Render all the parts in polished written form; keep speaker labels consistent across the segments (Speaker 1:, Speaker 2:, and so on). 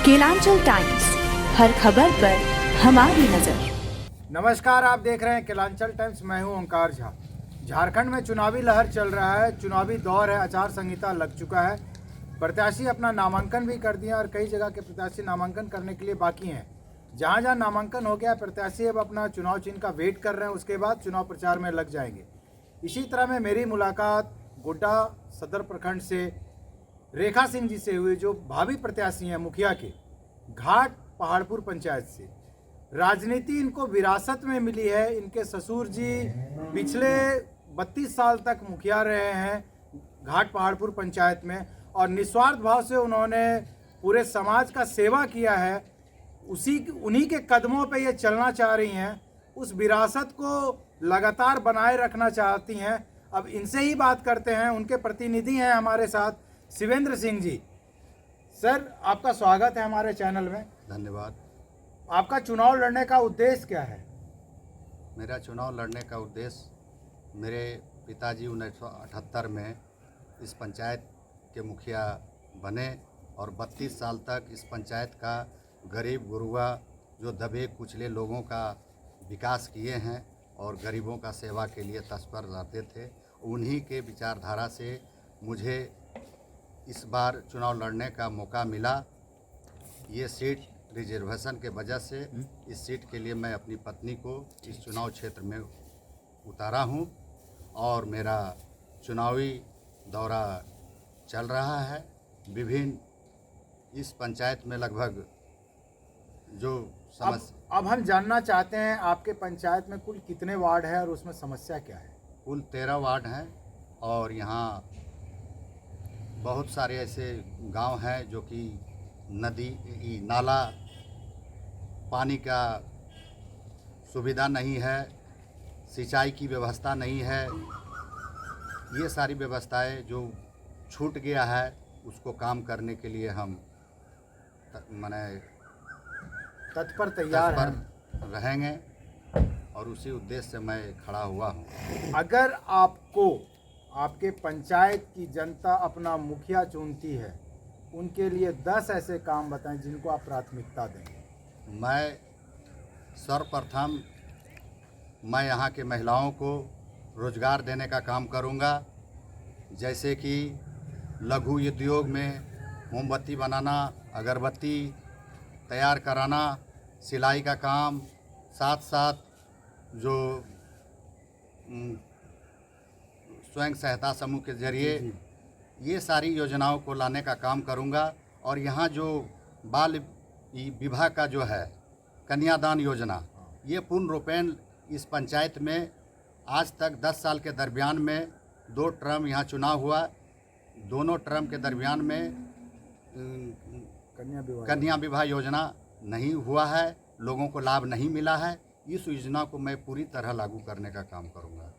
Speaker 1: Kelanchal times, हर खबर पर हमारी नजर।
Speaker 2: नमस्कार, आप देख रहे हैं केलांचल टाइम्स। मैं हूं ओंकार झा। झारखंड में चुनावी लहर चल रहा है, चुनावी दौर है, आचार संहिता लग चुका है। प्रत्याशी अपना नामांकन भी कर दिया और कई जगह के प्रत्याशी नामांकन करने के लिए बाकी हैं। जहां जहां नामांकन हो गया, प्रत्याशी अब अपना चुनाव चिन्ह का वेट कर रहे हैं, उसके बाद चुनाव प्रचार में लग जाएंगे। इसी तरह में मेरी मुलाकात गोड्डा सदर प्रखंड से रेखा सिंह जी से हुई, जो भावी प्रत्याशी हैं मुखिया के घाट पहाड़पुर पंचायत से। राजनीति इनको विरासत में मिली है। इनके ससुर जी पिछले 32 साल तक मुखिया रहे हैं घाट पहाड़पुर पंचायत में, और निस्वार्थ भाव से उन्होंने पूरे समाज का सेवा किया है। उन्हीं के कदमों पे ये चलना चाह रही हैं, उस विरासत को लगातार बनाए रखना चाहती हैं। अब इनसे ही बात करते हैं। उनके प्रतिनिधि हैं हमारे साथ शिवेंद्र सिंह जी। सर, आपका स्वागत है हमारे चैनल में।
Speaker 3: धन्यवाद।
Speaker 2: आपका चुनाव लड़ने का उद्देश्य क्या है?
Speaker 3: मेरा चुनाव लड़ने का उद्देश्य, मेरे पिताजी 1978 में इस पंचायत के मुखिया बने और 32 साल तक इस पंचायत का गरीब गुरुआ जो दबे कुचले लोगों का विकास किए हैं और गरीबों का सेवा के लिए तत्पर रहते थे। उन्हीं के विचारधारा से मुझे इस बार चुनाव लड़ने का मौका मिला। ये सीट रिजर्वेशन के वजह से इस सीट के लिए मैं अपनी पत्नी को इस चुनाव क्षेत्र में उतारा हूँ और मेरा चुनावी दौरा चल रहा है। विभिन्न इस पंचायत में लगभग जो समस्या,
Speaker 2: अब हम जानना चाहते हैं आपके पंचायत में कुल कितने वार्ड है और उसमें समस्या क्या है?
Speaker 3: कुल 13 वार्ड हैं और यहाँ बहुत सारे ऐसे गांव हैं जो कि नदी नाला पानी का सुविधा नहीं है, सिंचाई की व्यवस्था नहीं है। ये सारी व्यवस्थाएं जो छूट गया है उसको काम करने के लिए हम
Speaker 2: तत्पर तैयार
Speaker 3: रहेंगे और उसी उद्देश्य से मैं खड़ा हुआ हूँ।
Speaker 2: अगर आपको आपके पंचायत की जनता अपना मुखिया चुनती है, उनके लिए 10 ऐसे काम बताएं जिनको आप प्राथमिकता देंगे।
Speaker 3: मैं सर्वप्रथम यहाँ के महिलाओं को रोजगार देने का काम करूंगा, जैसे कि लघु उद्योग में मोमबत्ती बनाना, अगरबत्ती तैयार कराना, सिलाई का काम, साथ साथ जो स्वयं सहायता समूह के जरिए ये सारी योजनाओं को लाने का काम करूंगा। और यहाँ जो बाल विवाह का जो है कन्यादान योजना, ये पूर्ण रूपेण इस पंचायत में आज तक 10 साल के दरमियान में 2 टर्म यहाँ चुनाव हुआ। दोनों टर्म के दरमियान में कन्या विवाह योजना नहीं हुआ है, लोगों को लाभ नहीं मिला है। इस योजना को मैं पूरी तरह लागू करने का काम करूंगा।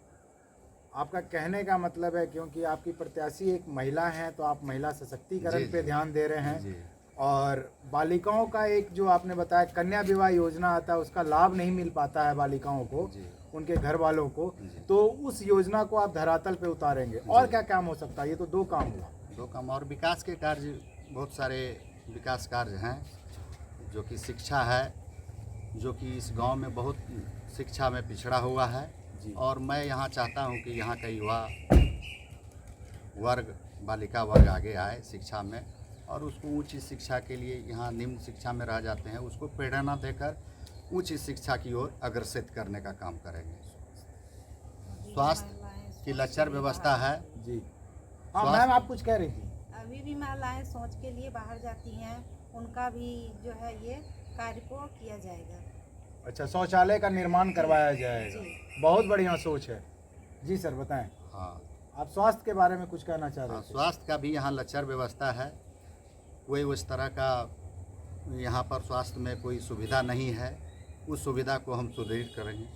Speaker 2: आपका कहने का मतलब है, क्योंकि आपकी प्रत्याशी एक महिला हैं, तो आप महिला सशक्तिकरण पे ध्यान दे रहे हैं। और बालिकाओं का एक जो आपने बताया कन्या विवाह योजना आता है, उसका लाभ नहीं मिल पाता है बालिकाओं को, उनके घर वालों को, तो उस योजना को आप धरातल पे उतारेंगे। और क्या काम हो सकता है? ये तो 2 काम हुआ।
Speaker 3: 2 काम और विकास के कार्य, बहुत सारे विकास कार्य हैं, जो कि शिक्षा है, जो कि इस गांव में बहुत शिक्षा में पिछड़ा हुआ है। और मैं यहाँ चाहता हूँ कि यहाँ का युवा वर्ग, बालिका वर्ग आगे आए शिक्षा में, और उसको उच्च शिक्षा के लिए यहाँ निम्न शिक्षा में रह जाते हैं, उसको प्रेरणा देकर उच्च शिक्षा की ओर अग्रसित करने का काम करेंगे। स्वास्थ्य की लचर व्यवस्था है।
Speaker 2: जी हाँ मैम, आप कुछ कह रही थी।
Speaker 4: अभी भी महिलाएं सोच के लिए बाहर जाती हैं, उनका भी जो है ये कार्य को किया जाएगा।
Speaker 2: अच्छा, शौचालय का निर्माण करवाया जाएगा। बहुत बढ़िया सोच है। जी सर, बताएं।
Speaker 3: हाँ,
Speaker 2: आप स्वास्थ्य के बारे में कुछ कहना चाह रहे थे?
Speaker 3: स्वास्थ्य का भी यहाँ लचर व्यवस्था है। कोई उस तरह का यहाँ पर स्वास्थ्य में कोई सुविधा नहीं है। उस सुविधा को हम सुदृढ़ करेंगे।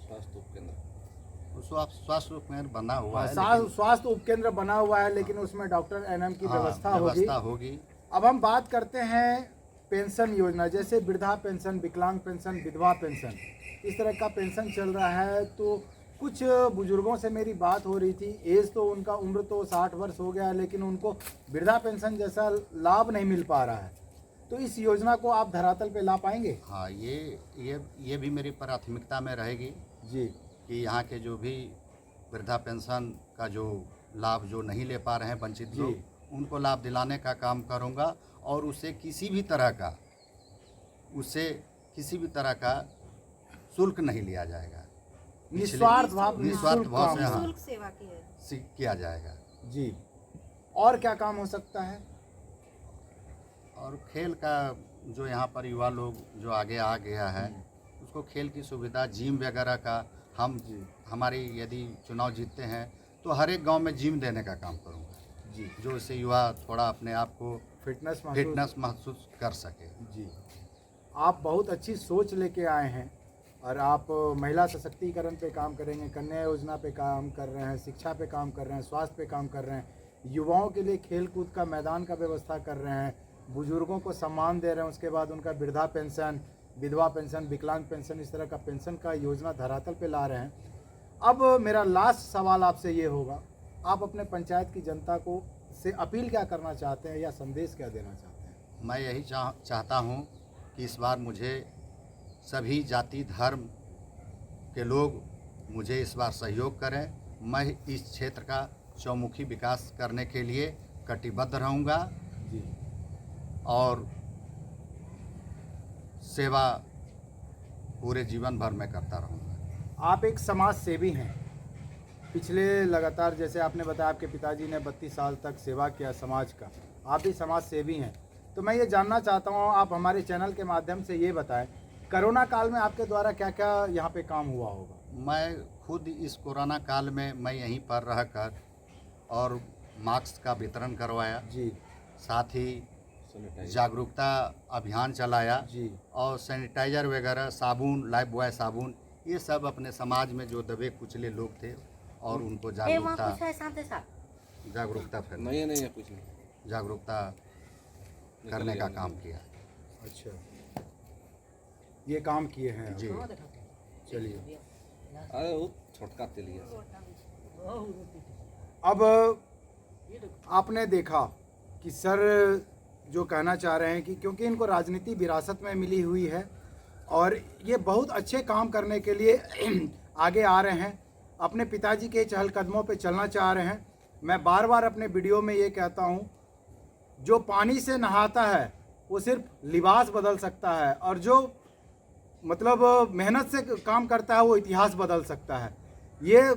Speaker 3: स्वास्थ्य उपकेंद्र बना हुआ है,
Speaker 2: स्वास्थ्य उपकेंद्र बना हुआ है, लेकिन उसमें डॉक्टर एनएम की व्यवस्था होगी। अब हम बात करते हैं पेंशन योजना, जैसे वृद्धा पेंशन, विकलांग पेंशन, विधवा पेंशन, इस तरह का पेंशन चल रहा है। तो कुछ बुजुर्गों से मेरी बात हो रही थी, एज तो उनका उम्र तो 60 वर्ष हो गया है, लेकिन उनको वृद्धा पेंशन जैसा लाभ नहीं मिल पा रहा है। तो इस योजना को आप धरातल पे ला पाएंगे?
Speaker 3: हाँ, ये भी मेरी प्राथमिकता में रहेगी
Speaker 2: जी।
Speaker 3: कि यहाँ के जो भी वृद्धा पेंशन का जो लाभ जो नहीं ले पा रहे हैं वंचित
Speaker 2: जी।
Speaker 3: लोग, उनको लाभ दिलाने का काम करूँगा और उससे किसी भी तरह का शुल्क नहीं लिया जाएगा।
Speaker 2: निस्वार्थ भाव
Speaker 3: निस्वार्थ भाव से हाँ
Speaker 4: निःशुल्क सेवा की है।
Speaker 3: किया जाएगा।
Speaker 2: जी। और क्या काम हो सकता है?
Speaker 3: और खेल का जो यहाँ पर युवा लोग जो आगे आ गया है, उसको खेल की सुविधा, जिम वगैरह का हमारी यदि चुनाव जीतते हैं तो हर एक गांव में जिम देने का काम करूँगा
Speaker 2: जी।
Speaker 3: जो इससे युवा थोड़ा अपने आप को
Speaker 2: फिटनेस
Speaker 3: महसूस कर सके।
Speaker 2: जी। आप बहुत अच्छी सोच लेके आए हैं और आप महिला सशक्तिकरण पे काम करेंगे, कन्या योजना पे काम कर रहे हैं, शिक्षा पे काम कर रहे हैं, स्वास्थ्य पे काम कर रहे हैं, युवाओं के लिए खेल कूद का मैदान का व्यवस्था कर रहे हैं, बुजुर्गों को सम्मान दे रहे हैं, उसके बाद उनका वृद्धा पेंशन, विधवा पेंशन, विकलांग पेंशन, इस तरह का पेंशन का योजना धरातल पे ला रहे हैं। अब मेरा लास्ट सवाल आपसे ये होगा, आप अपने पंचायत की जनता को से अपील क्या करना चाहते हैं या संदेश क्या देना चाहते हैं?
Speaker 3: मैं यही चाहता हूँ कि इस बार मुझे सभी जाति धर्म के लोग मुझे इस बार सहयोग करें। मैं इस क्षेत्र का चौमुखी विकास करने के लिए कटिबद्ध रहूँगा
Speaker 2: जी।
Speaker 3: और सेवा पूरे जीवन भर में करता रहूँगा।
Speaker 2: आप एक समाज सेवी हैं। पिछले लगातार जैसे आपने बताया आपके पिताजी ने 32 साल तक सेवा किया समाज का, आप भी समाज सेवी हैं। तो मैं ये जानना चाहता हूँ, आप हमारे चैनल के माध्यम से ये बताएं, कोरोना काल में आपके द्वारा क्या क्या यहाँ पे काम हुआ होगा?
Speaker 3: मैं खुद इस कोरोना काल में मैं यहीं पर रहकर और मास्क का वितरण करवाया
Speaker 2: जी।
Speaker 3: साथ ही जागरूकता अभियान चलाया
Speaker 2: जी।
Speaker 3: और सैनिटाइजर वगैरह, साबुन, लाइफ बॉय साबुन, ये सब अपने समाज में जो दबे कुचले लोग थे और उनको जागरूकता करने का काम किया।
Speaker 2: अच्छा, ये काम किए हैं
Speaker 3: जी।
Speaker 2: चलिए,
Speaker 5: छोटका तेलिए।
Speaker 2: अब आपने देखा कि सर जो कहना चाह रहे हैं कि क्योंकि इनको राजनीति विरासत में मिली हुई है और ये बहुत अच्छे काम करने के लिए आगे आ रहे हैं, अपने पिताजी के चहलकदमों पे चलना चाह रहे हैं। मैं बार बार अपने वीडियो में ये कहता हूँ, जो पानी से नहाता है वो सिर्फ लिबास बदल सकता है और जो मतलब मेहनत से काम करता है वो इतिहास बदल सकता है। ये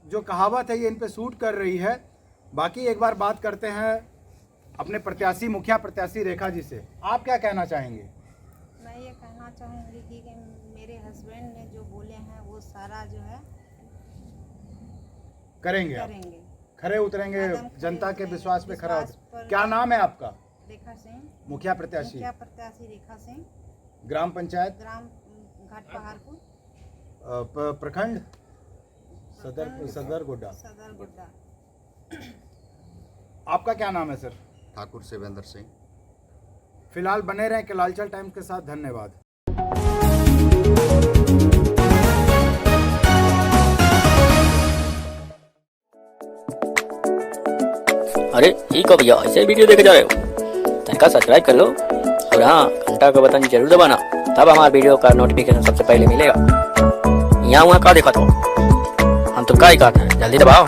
Speaker 2: जो कहावत है ये इन पे सूट कर रही है। बाकी एक बार बात करते हैं अपने प्रत्याशी, मुखिया प्रत्याशी रेखा जी से। आप क्या कहना चाहेंगे?
Speaker 4: मैं ये कहना चाहूँगी कि मेरे हस्बैंड ने जो बोले हैं वो सारा जो है
Speaker 2: करेंगे आप?
Speaker 4: करेंगे,
Speaker 2: खरे उतरेंगे,
Speaker 4: एकदम खरे
Speaker 2: जनता के
Speaker 4: उतरेंगे,
Speaker 2: विश्वास पे खरा
Speaker 4: विश्वास पर।
Speaker 2: क्या नाम है आपका?
Speaker 4: रेखा सिंह,
Speaker 2: मुखिया प्रत्याशी,
Speaker 4: मुखिया प्रत्याशी रेखा सिंह,
Speaker 2: ग्राम पंचायत,
Speaker 4: ग्राम घाट पहाड़पुर,
Speaker 2: प्रखंड सदर गोड्डा।
Speaker 4: सदर गुड्डा।
Speaker 2: आपका क्या नाम है सर?
Speaker 3: ठाकुर शिवेंद्र सिंह।
Speaker 2: फिलहाल बने रहें कलालचल टाइम्स के साथ। धन्यवाद।
Speaker 6: अरे ठीक हो भैया, ऐसे वीडियो देखे जा रहे हो? तनिका सब्सक्राइब कर लो और हाँ, घंटा का बटन जरूर दबाना, तब हमारे वीडियो का नोटिफिकेशन सबसे पहले मिलेगा। यहाँ वहाँ का देखा तो हम तो क्या ही कहते हैं, जल्दी दबाओ।